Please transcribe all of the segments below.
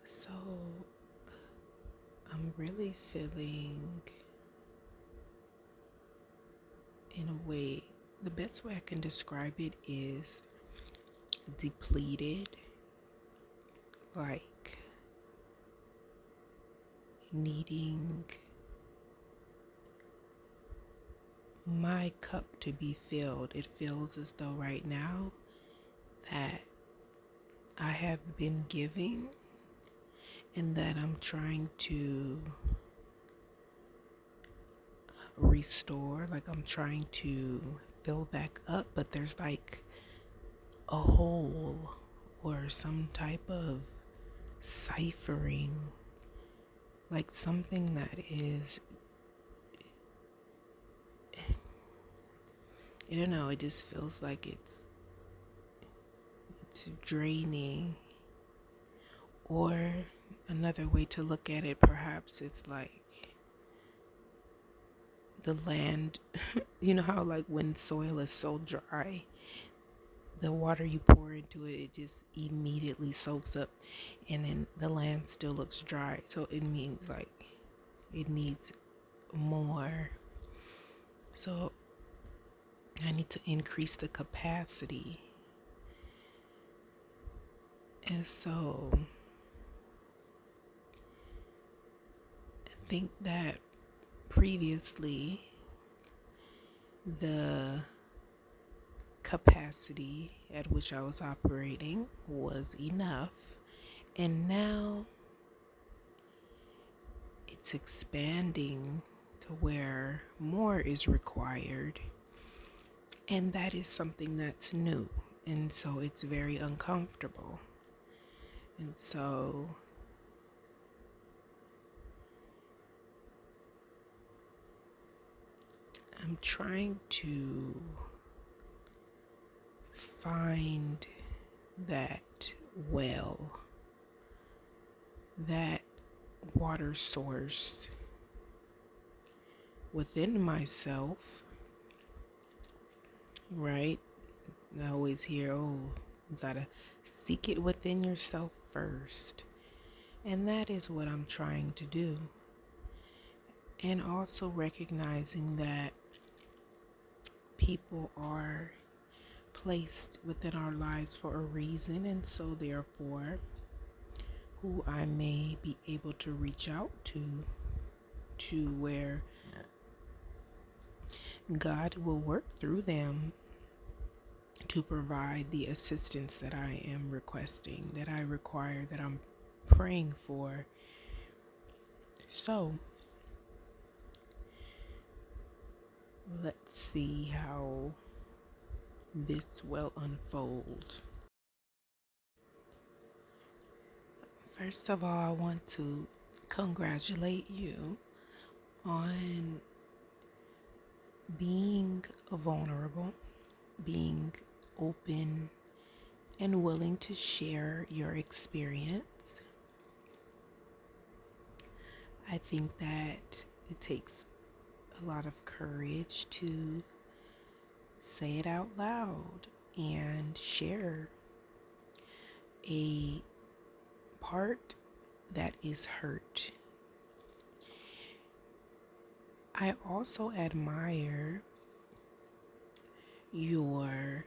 So I'm really feeling, in a way, the best way I can describe it is depleted, like needing my cup to be filled. It feels as though right now that I have been giving and that I'm trying to restore, like I'm trying to fill back up, but there's like a hole or some type of ciphering, like something that is, I don't know, it just feels like it's draining. Or another way to look at it, perhaps it's like the land, you know how like when soil is so dry, the water you pour into it, it just immediately soaks up, and then the land still looks dry. So it means like it needs more. So I need to increase the capacity. And so I think that previously the capacity at which I was operating was enough, and now it's expanding to where more is required, and that is something that's new, and so it's very uncomfortable. And so I'm trying to find that well, that water source within myself, right? I always hear, oh, you gotta seek it within yourself first. And that is what I'm trying to do. And also recognizing that people are placed within our lives for a reason, and so therefore who I may be able to reach out to where God will work through them to provide the assistance that I am requesting, that I require, that I'm praying for. So let's see how this will unfold. First of all, I want to congratulate you on being vulnerable, being open, and willing to share your experience. I think that it takes a lot of courage to say it out loud and share a part that is hurt. I also admire your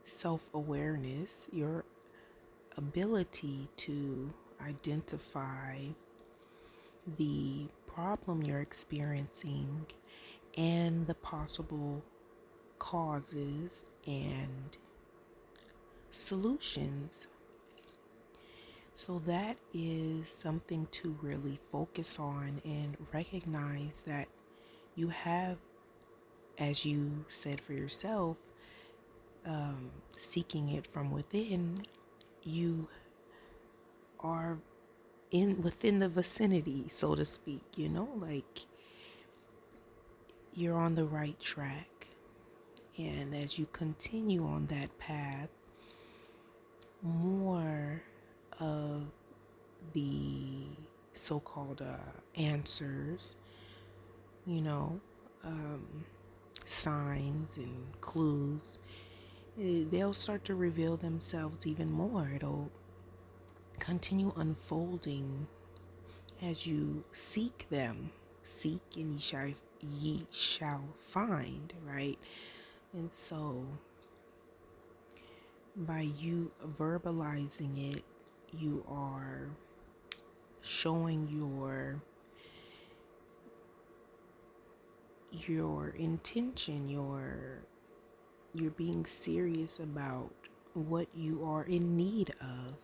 self-awareness, your ability to identify the problem you're experiencing and the possible causes and solutions. So that is something to really focus on and recognize that you have, as you said for yourself, seeking it from within. You are within the vicinity, so to speak, like you're on the right track. And as you continue on that path, more of the so-called answers, signs and clues, they'll start to reveal themselves even more. continue unfolding as you seek them. Seek and ye shall find, right? And so by you verbalizing it, you are showing your intention, you're being serious about what you are in need of.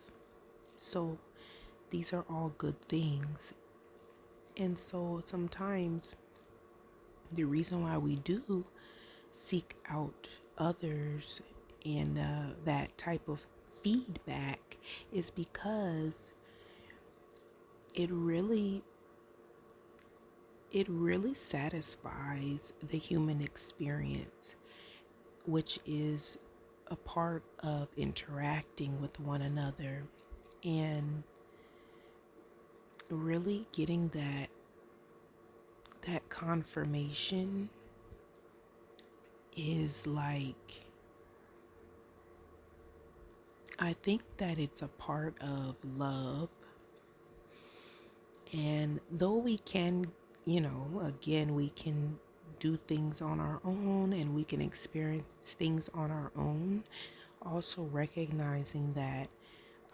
So these are all good things. And so sometimes the reason why we do seek out others and that type of feedback is because it really satisfies the human experience, which is a part of interacting with one another and really getting that confirmation is like, I think that it's a part of love. And though we can, again, we can do things on our own and we can experience things on our own, also recognizing that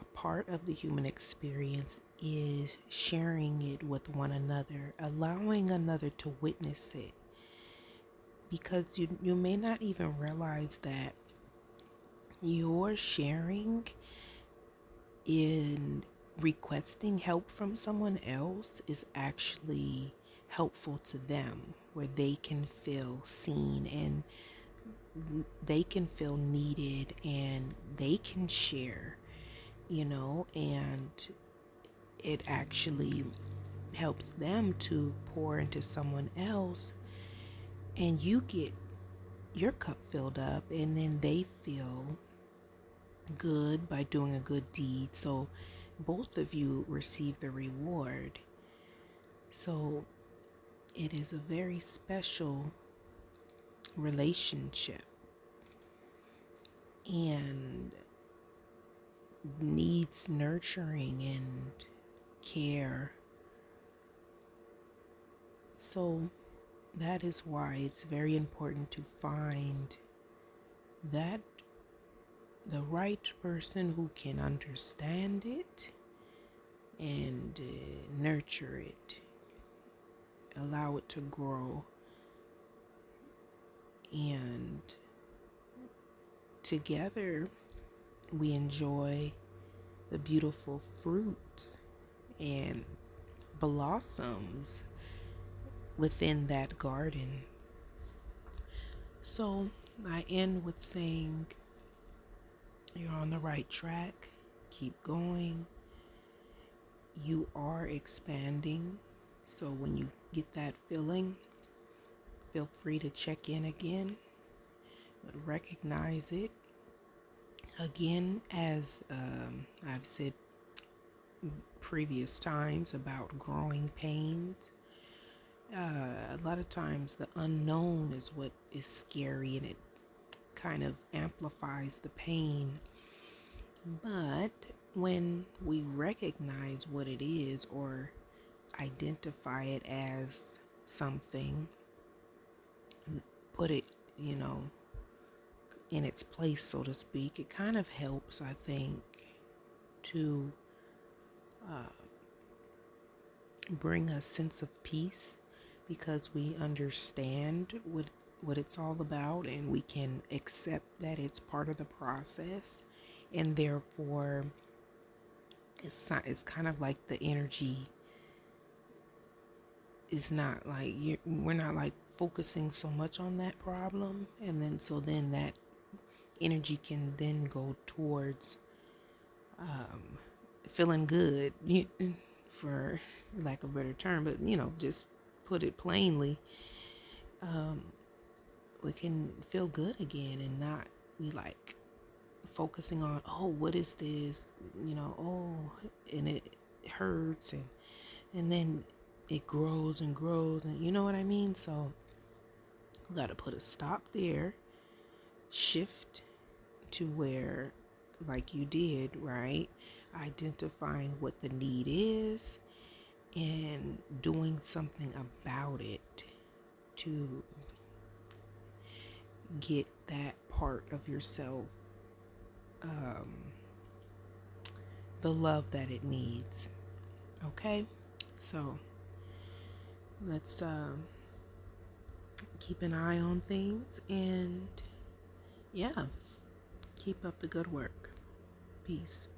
a part of the human experience is sharing it with one another, allowing another to witness it. Because you may not even realize that your sharing in requesting help from someone else is actually helpful to them, where they can feel seen and they can feel needed and they can share, and it actually helps them to pour into someone else, and you get your cup filled up, and then they feel good by doing a good deed. So both of you receive the reward. So it is a very special relationship and needs nurturing and care. So that is why it's very important to find that the right person who can understand it and nurture it, allow it to grow, and together we enjoy the beautiful fruits and blossoms within that garden. So I end with saying, you're on the right track. Keep going. You are expanding. So when you get that feeling, feel free to check in again. But recognize it. Again, as I've said previous times about growing pains, a lot of times the unknown is what is scary, and it kind of amplifies the pain. But when we recognize what it is or identify it as something, put it, in its place, so to speak, it kind of helps, I think, to bring a sense of peace, because we understand what it's all about, and we can accept that it's part of the process, and therefore it's kind of like the energy is not like we're not like focusing so much on that problem, and then that energy can then go towards feeling good, for lack of a better term, but just put it plainly, we can feel good again and not be like focusing on, oh, what is this, and it hurts, and then it grows and grows, and you know what I mean. So we got to put a stop there, shift to where, like you did, right? identifying what the need is and doing something about it to get that part of yourself the love that it needs. Okay? So let's keep an eye on things and yeah, keep up the good work. Peace.